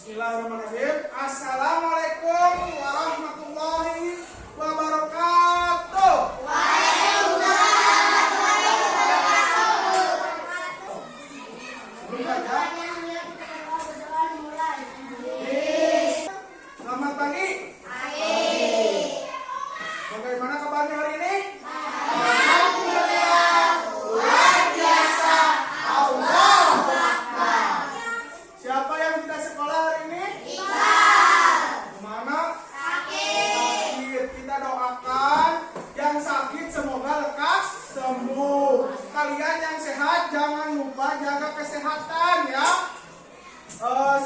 Bismillahirrahmanirrahim. Assalamualaikum warahmatullahi wabarakatuh. Waalaikumsalam warahmatullahi wabarakatuh. Sebelum belajar, selamat pagi. Bagaimana kabarnya hari ini? Alhamdulillah, luar biasa. Allahu Akbar. Siapa yang tidak sekolah hari ini? Iqbal. Kemana? Sakit. Kita doakan yang sakit semoga lekas sembuh. Kalian yang sehat jangan lupa jaga kesehatan ya.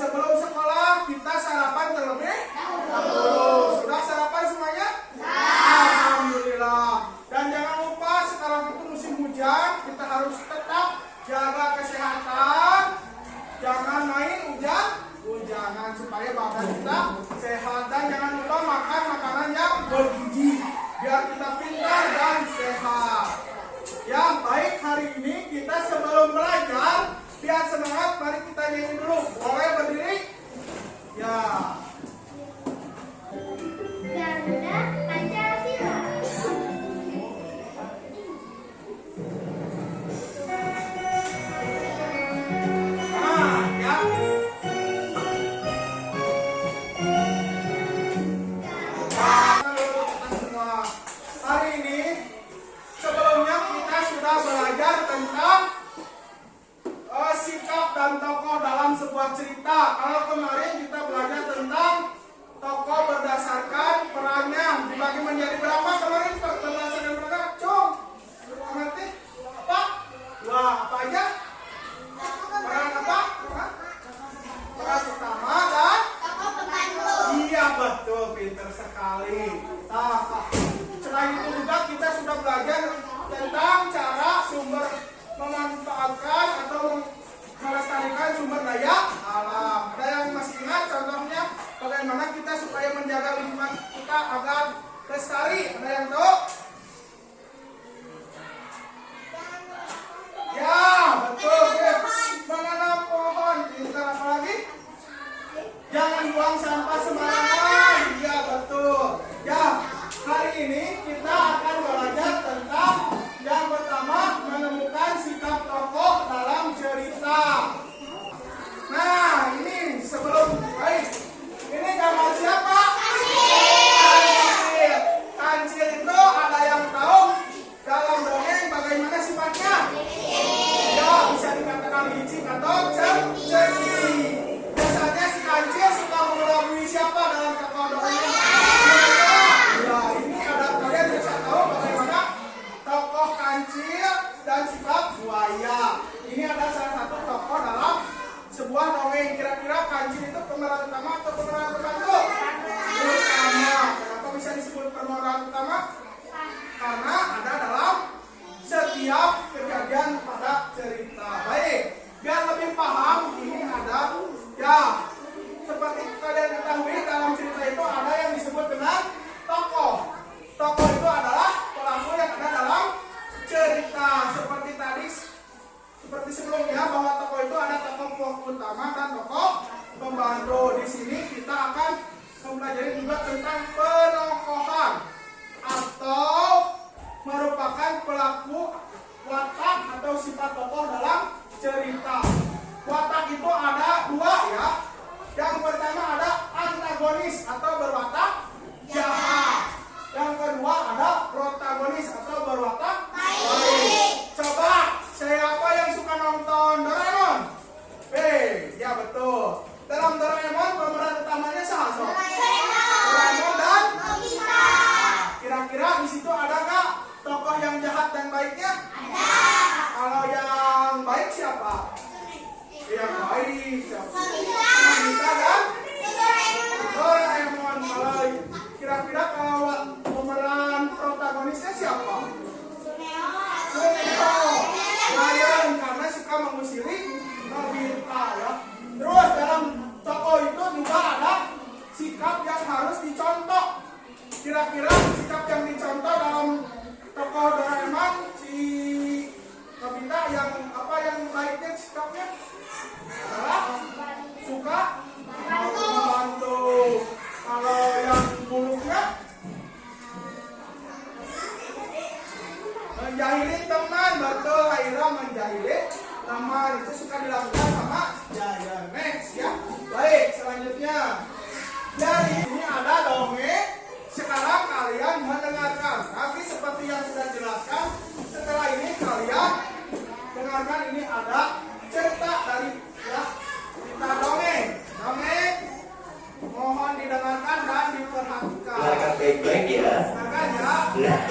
Sebelum sekolah kita sarapan terlebih dahulu. Sudah sarapan semuanya? Alhamdulillah. Dan jangan lupa sekarang itu musim hujan, kita harus tetap jaga kesehatan. Jangan main hujan-hujanan supaya badan kita sehat, dan jangan lupa makan makanan yang bergizi biar kita pintar dan sehat. Ya, baik, hari ini kita sebelum belajar biar semangat, mari kita nyanyi dulu. Boleh berdiri? Ya. Garuda Pancasila. Nah, ya. Halo semua. Hari ini sebelumnya kita sudah belajar tentang sikap dan tokoh dalam sebuah cerita. Kalau kemarin kita belajar tentang tokoh berdasarkan perannya dibagi menjadi berapa kemarin berdasarkan perannya? Cung, mengerti? Apa? Wah, apa aja? Peran apa? Peran utama dan Tokoh pembantu. iya, betul, pinter sekali. Nah, selain itu juga kita sudah belajar tentang cara sumber memanfaatkan atau melestarikan sumber daya alam. Ada yang masih ingat contohnya bagaimana kita supaya menjaga lingkungan kita agar lestari? Ada yang tahu? Ya, betul. Menanam pohon. Pintar apa lagi? Jangan buang sampah sembarangan. Iya, betul. Ya, hari ini kita akan belajar tentang yang pertama, menemukan sikap tokoh dalam cerita. Nah, ini sebelum baik. Ini gambar siapa? Kancil. Kancil itu ada yang tahu dalam dongeng bagaimana sifatnya? Ya, bisa dikatakan licik atau cerdik. Biasanya si Kancil suka mengelabui siapa dalam tokoh dongeng? Ya, ini ada, kalian bisa tahu bagaimana tokoh Kancil dan sifat buaya. Ini ada salah satu tokoh dalam sebuah dongeng. Kira-kira Kancil itu pemeran utama atau pemeran pembantu? Utama. Kenapa bisa disebut pemeran utama? Karena ada dalam setiap kejadian pada cerita. Baik, biar lebih paham, ini ada ya, seperti kalian ketahui dalam cerita itu ada yang disebut dengan tokoh. Tokoh itu adalah pelaku yang ada dalam cerita. Seperti tadi, seperti sebelumnya bahwa tokoh itu ada tokoh utama dan tokoh pembantu. Di sini kita akan mempelajari juga tentang penokohan atau merupakan pelaku watak atau sifat tokoh dalam cerita. Watak itu ada dua ya. Yang pertama ada antagonis atau berwatak jahat. Yang kedua ada protagonis atau berwatak baik. Coba, siapa yang suka nonton Doraemon? Ya betul. Dalam Doraemon pemeran utamanya siapa? Doraemon dan Nobita. kira-kira di situ ada nggak tokoh yang jahat dan baiknya? Ada. Kalau yang baik siapa? Yang baik siapa? Nobita. Nobita dan Doraemon. Doraemon. Kalau kira-kira kalau pemeran protagonisnya siapa? Suneo. Lion, karena suka mengusiri Nobita ya. Terus dalam tokoh itu juga ada sikap yang harus dicontoh. Kira-kira sikap yang dicontoh dalam tokoh Doraemon si Nobita yang apa yang baiknya sikapnya? Adalah suka membantu. Kalau yang buruknya menjahili teman, betul Aira, menjahili teman itu suka dilakukan sama ya next ya. Baik, selanjutnya dari ini ada dongeng. Sekarang kalian mendengarkan. Nanti seperti yang sudah jelaskan, setelah ini kalian dengarkan, ini ada cerita dari ya kita dongeng. Dongeng mohon didengarkan dan diperhatikan. Dengarkan baik-baik ya. Dengarkan ya. Nah,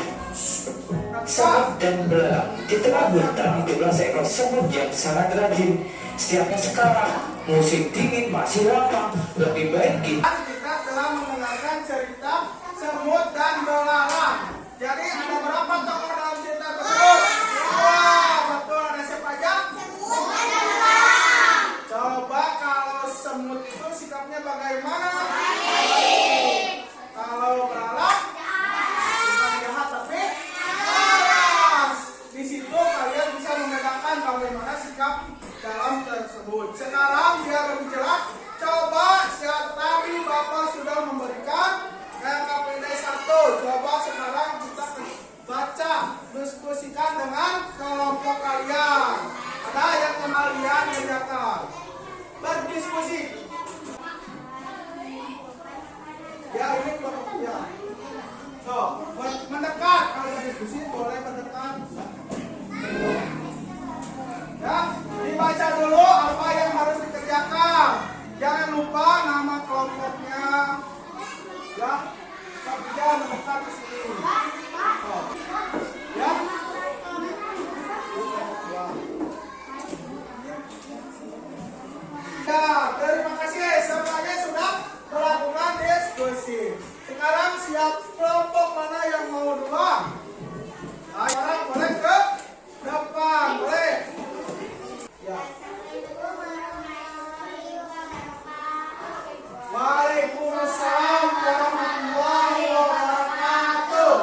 semut dan belalang. Di tengah hutan hiduplah seekor semut yang sangat rajin. Setiapnya sekarang musim dingin masih lama. Lebih baik Kita telah mendengarkan cerita semut dan belalang. Jadi ada berapa tokoh dalam cerita tersebut? Wah, betul, ada siapa aja? Semut dan belalang. Coba kalau semut itu sikapnya bagaimana? Kalau belalang bukan jahat tapi waras. Di situ kalian bisa membedakan bagaimana sikap dalam tersebut. Sekarang biar lebih jelas, coba setiap tadi Bapak sudah memberikan KPD 1. Coba sekarang kita baca, diskusikan dengan kelompok kalian. Ada yang kalian kerjakan. Berdiskusi. Ya, ini kelompok kalian. So, mendekat. Kalau berdiskusi boleh mendekat. Ya, dibaca dulu apa yang harus dikerjakan. Jangan lupa nama kelompoknya. Ya, kerja mendekat ke sini. Oh. Ya. Ya, terima kasih. Semuanya sudah melakukan diskusi. Sekarang siap kelompok mana yang mau duluan? Nah, sekarang boleh ke depan, boleh. Ya. Waalaikumsalam warahmatullahi wabarakatuh.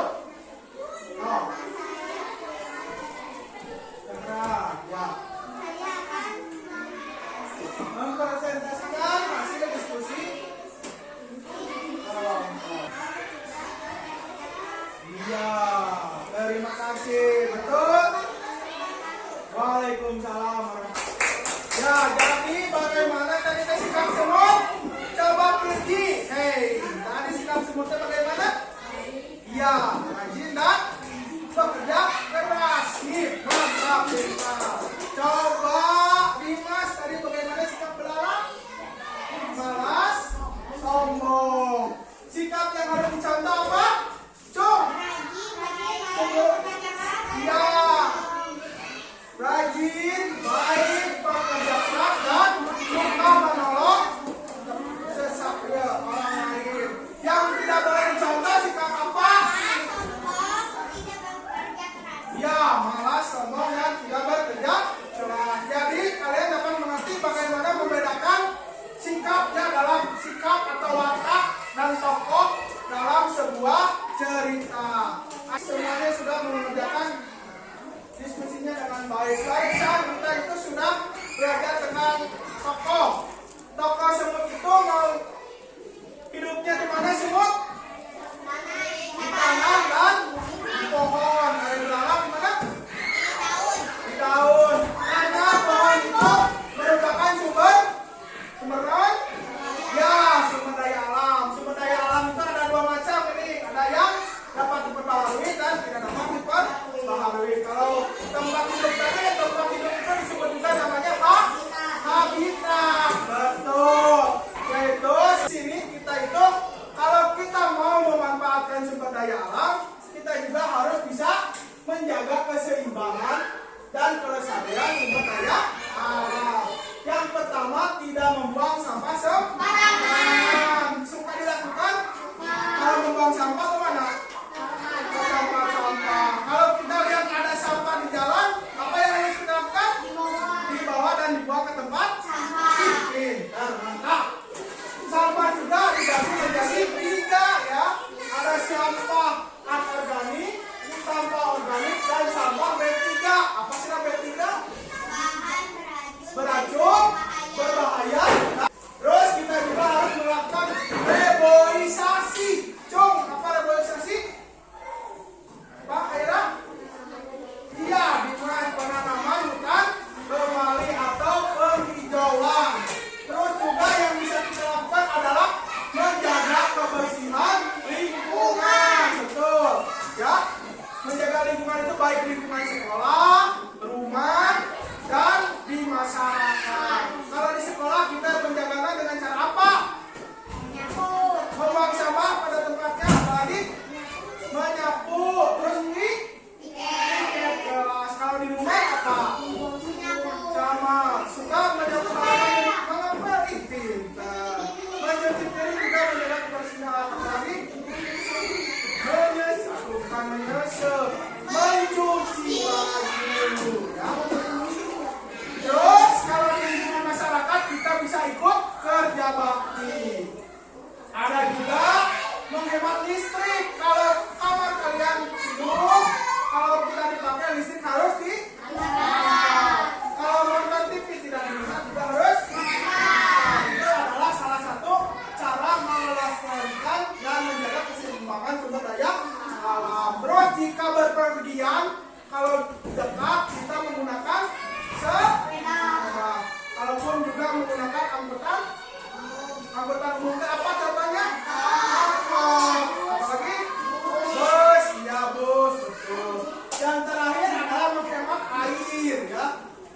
Anggota umum itu apa contohnya? Tokoh. Apalagi? Bus. Ya bus, betul. Yang terakhir adalah menghemat air ya.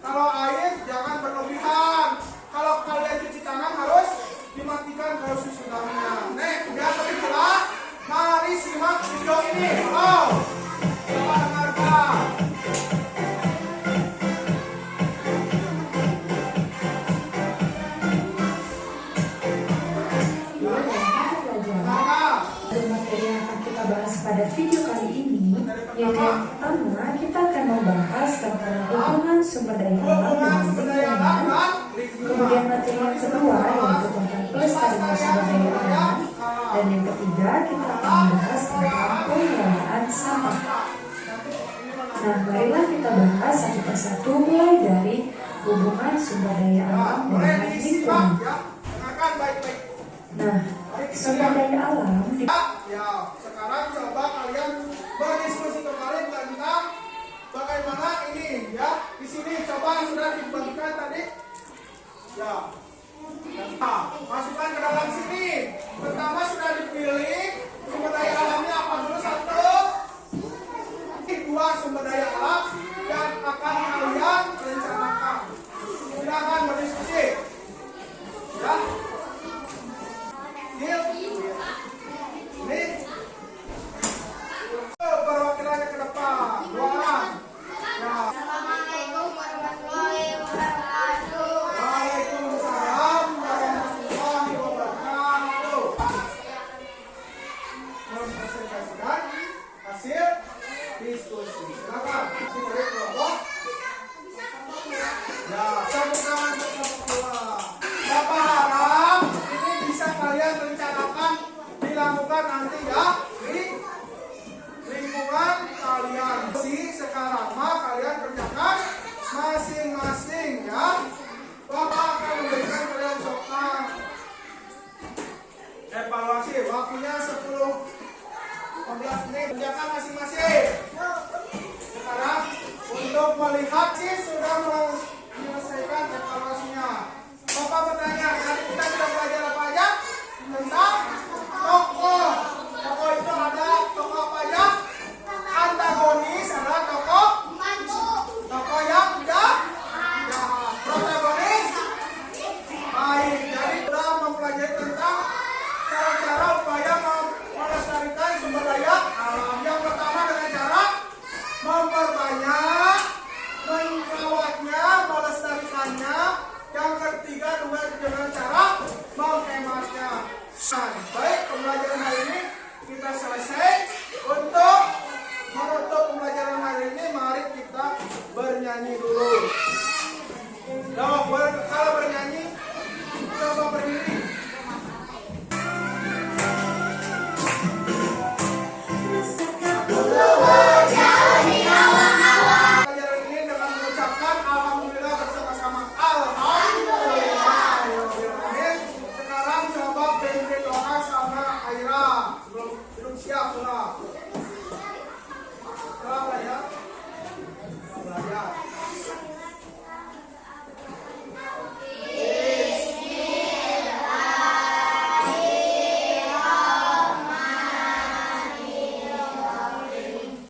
Kalau air jangan berlebihan. Kalau kalian cuci tangan harus dimatikan kalau sesudahnya. Nih, udah lebih jelas. Mari simak video ini. Oh, coba dengarkan. Materi yang akan kita bahas pada video kali ini, yaitu yang pertama kita akan membahas tentang hubungan sumber daya alam dengan lingkungan. Kemudian materi yang kedua yaitu tentang pelestarian sumber daya alam, dan yang ketiga kita akan membahas tentang pengelolaan sampah. Nah, marilah kita bahas satu persatu mulai dari hubungan sumber daya alam dengan lingkungan. Dengarkan baik-baik. Nah, sumber daya alam Ya, sekarang coba kalian berdiskusi kembali tentang bagaimana ini ya. Di sini coba sudah dibagikan tadi. Ya. Nah, masukkan ke dalam sini. Pertama sudah dipilih sumber daya alamnya apa dulu? Satu. Dua sumber daya alam yang akan kalian rencanakan. Silakan berdiskusi. Ya. Deal. Ini perwakilannya ke depan. Dua orang. Ya. Assalamualaikum warahmatullahi wabarakatuh. Waalaikumsalam warahmatullahi wabarakatuh. Mempresentasikan hasil diskusi. Silakan. Dari kelompok. Ya, tepuk tangan untuk kelompok dua. Bapak harap ini bisa kalian rencanakan dilakukan nanti ya di lingkungan kalian. Sekarang mah kalian kerjakan masing-masing ya. Bapak akan memberikan kalian soal evaluasi. Waktunya 10-15 menit. Kerjakan masing-masing. Sekarang untuk melihat sudah menyelesaikan evaluasinya. Bapak bertanya, tadi kita sudah belajar